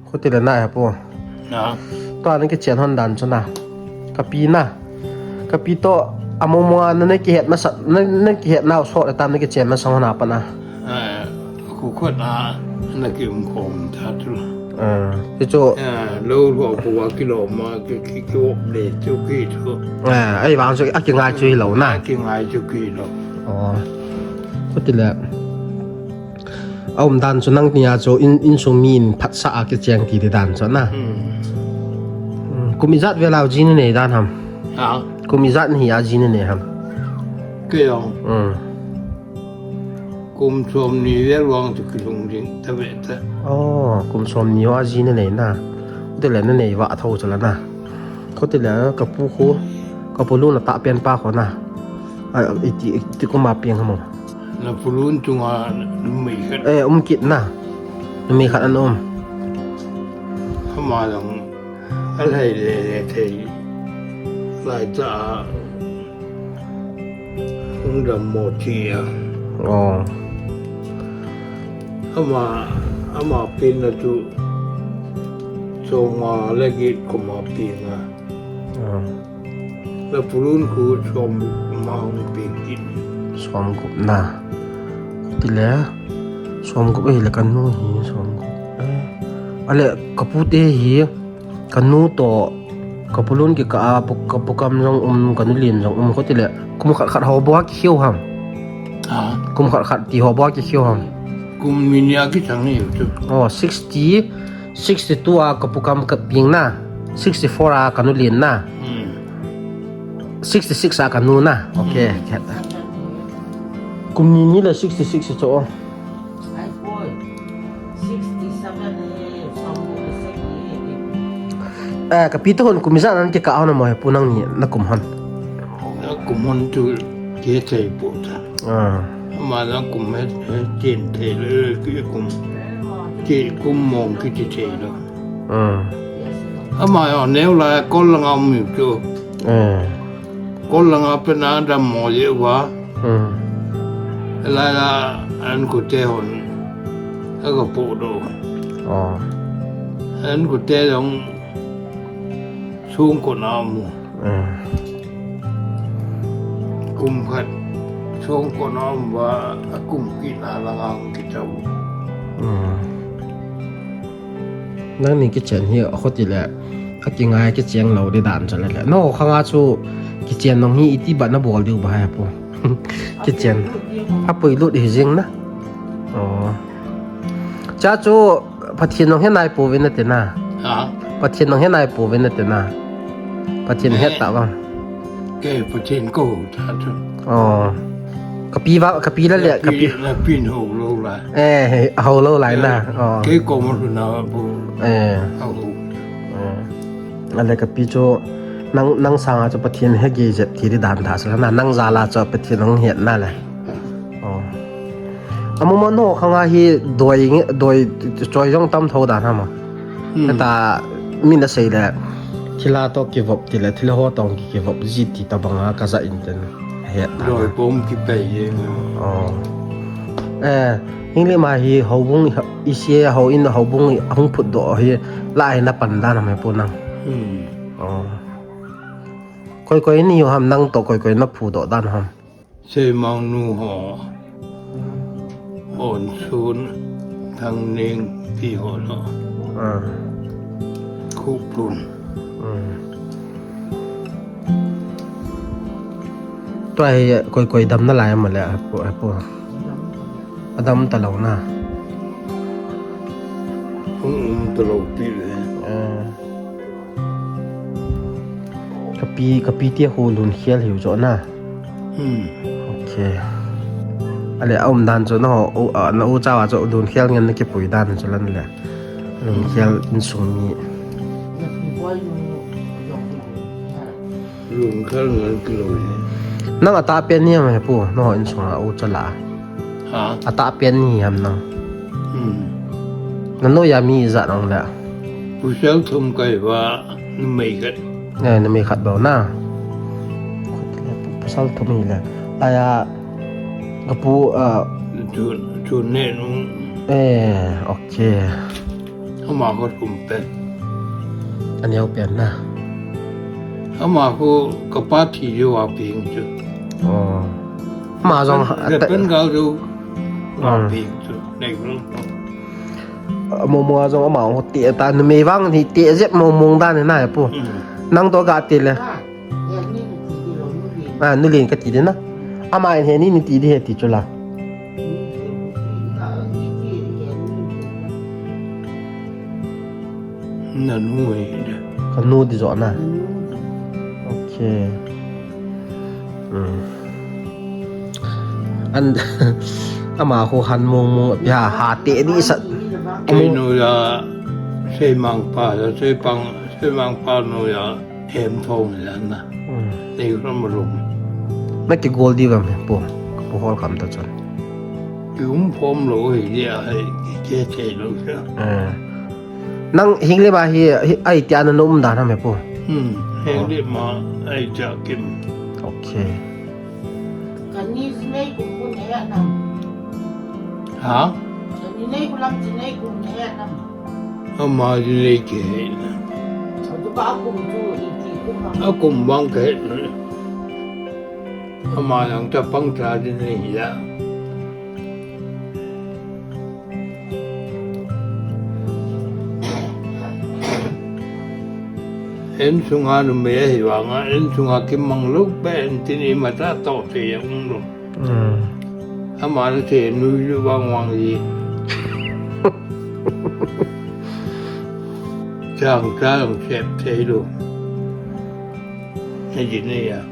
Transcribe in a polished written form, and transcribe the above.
คนที่เล่นได้ครับพวกตอนนั้นก็เจียนฮอนดันจนนะกับปีน่ะกับปีโตอามมัวนั่นนี่เกียรมาสันั่นเกียรน่าสดตามนี่ก็เจียนมาสองหน้าปะนะคู่คนนั่นคือมคมทัดละที่โจลูกบอกว่ากิโลมากิโลเด็ดจุกี้ทุกไอ้บางส่วนกินง่ายช่วยเราหน้ากินง่ายจุกี้เราอ๋อคนที่เล่นเอาดันจนนั่งเนี่ยโจอินซูมินพัดสะอาดก็เจียงที่ดันจนนะกูมีจัดเวลาจีนเนี่ยด้านทำกูมีจัดนี่อาจีนเนี่ยครับก็ยังกุมชมนี่เรื่องทุกลงจริงทำไมแต่อ๋อกุมชมนี่อาจีนเนี่ยนะกูแต่แล้วนั่นเนี่ยว่าเท่าจะแล้วนะเขาแต่แล้วกับผู้คู่กับผู้ลูกน่ะตะเปลี่ยนป้าเขานะอีที่กูมาเปลี่ยนเขาหมดแล้วผู้ลูกจุงไม่ขัดกินนะมีขัดอันเข้ามาตรงอะไรเลยที่หลายจ่าคงดำหมดทีอ๋อเข้ามาเป็นนะจุส่งมาแล้วกินก็มาเป็นนะแล้วผู้รุ่นคือชมมาเป็นกินชมกุบนะทีแล้วชมกุบแล้วกันนู้หีชมกุบอะไรกับพูดหีกันนู้ต่อกับผู้รุ่นกี่กับปุกกำลังกันนู้เรียนจังเขาทีแล้วกุมขัดหัวบัวเขี้ยวห้ามกุมขัดตีหัวบัวเขี้ยวห้ามกุมมินิอากิจังนี่อยู่จุอ๋อ62กับปุกกำกับเพียงนะ64กันนู้เรียนนะ66กันนู้นะโอเคแค่นั้นกุมนี่แหละ66จ้ะกับปีต้นกุมมิซ่านั้นจะก้าวนะมั้ยปูนังนี่นักกุมฮันจุเกี่ยใจปุ๊บมาแล้วกุมให้เจนเทเลยคือกุมเจกุมมองคือเทเลยมาอ่อนแนวลายก้นละงามอยู่จุก้นละงามเป็นน้ำดำหมอเยอะวะลายละอันกุเตหนแล้วก็ปูดูอันกุเตต้องสูงกว่าน้ำกุมขัดช่วงก่อนน้ำว่ากุมกินอะไรงานกิจวัตรนั่นนี่กิจเหี้ยเขาติแหละกินง่ายกิจยังเราได้ด่านจะเลยแหละนอกข้างอาชูกิจน้องนี่อิติบัตรน่ะบอกเดี๋ยวไปฮะปุ๊กิจถ้าไปลุดหิจิงนะอ๋อจ้าจูพัดเทียนน้องเฮ็ดนายปูเวนน่ะเตน่าพัดเทียนน้องเฮ็ดนายปูเวนน่ะเตน่าพัดเทียนเฮ็ดตะบ้างแกพัดเทียนกูท่าจุอ๋อกะปีแล้วแหละกะปีแล้วปีนหูโลละเอาโลหลายนะอ๋อแกโกมันน่ะปูเอาอะไรกะปีโจนังสางจะปะเทียนให้เกจที่ได้ด่านถาสแล้วนังซาลาจะปะเทียนน้องเห็ดนั่นแหละอ๋อมุมโนข้างฮีโดยจอยย่องตั้มเท่าด่านฮะมั้งแต่มีน่าเสียแหละที่ลาโตกิบอบที่ละที่ละหัวตองกิบอบจีที่ตะบังกาซาอินเทนเฮ็ดโดยผมกิไปเองอ๋อฮิงเลมาฮีเฮาบุงอีเสียเฮาอินเฮาบุงฮงพุดโดฮีลายนับปันดานะแม่ปูนังอ๋อค่อยๆนี่อยู่หำนั่งโตค่อยๆนับผู้โดด้านหำเชมังนูหออ่อนชูนทางเนงพี่หอเนาะคุกปุ่นตัวไอ้ค่อยๆดำนั่นแหละหมดแล้วพวกดำตะเหลาหน้าตะเหลาปีเลยกะปีเตี้ยโหลุนเขียนหิวจ้ะนะโอเคอะไรเอาดันจ้ะเนาะน้าเจ้าจ้ะลุนเขียนเงินนักเก็บปุ๋ยดันจ้ะนั่นแหละลุนเขียนอินสูงนี้ลุงข้างเงินกิโลนั่งอัตราเป็นเนี่ยไหมปู่น้องอินสูงเอาจ้ะละอัตราเป็นนี่ครับน้องนั่นโน้ยามีจัดน้องแหละผู้เชี่ยวชาญก็ว่าไม่กันนี่ไม่ขัดเบาหน้าผู้สาวทำนี่แหละแต่กระปูจุนเน่นุ่งโอเค เขามาก็กลุ่มเป็น อันนี้เอาเปลี่ยนนะ เขามาก็กระป๋าที่อยู่ว่าเพียงจุด อ๋อมาจอง แต่เป็นเขาดูว่าเพียงจุดในกลุ่ม mua cho ông bảo tiệ ta mì văng thì tiệ dẹp mông ta này này po năng to gà tiệt lên à nó liền cái tí đấy nè à mà thế này tí đi hết tí cho là là nuôi còn nuôi thì rõ nè ok anh à mà cô hắn mông ya hà tiệ đi sợ cái nuôi là xây mang pa là xây mang pa nuôi là em thôn là nè đây có một lùm mấy cái gold đi vào mình po po hol cầm tao chân cũng phom lỗ thì giờ hay chế chế lỗ chứ năng hình lên bà hi ai tiệt nó nôm đàn hả mẹ po hẹn đi mà ai chợ kim ok Kan ni sinay kung kunaya na. hả Kan ni ko lang sinay kung kunaya na. ông mà đi lấy cái Ito ba akong to iti ko ma. ở cùng băng cái nữa ông mà làm cho băng trà đi lấy ra em xuống hà nó mẹ thì bảo ngã em xuống hà cái măng lúc bé em tin em mà ta tổ thì cũng được ông mà nó thì nuôi nó bao ngoan gì chẳng ra làm xẹp thế luôn cái gì này à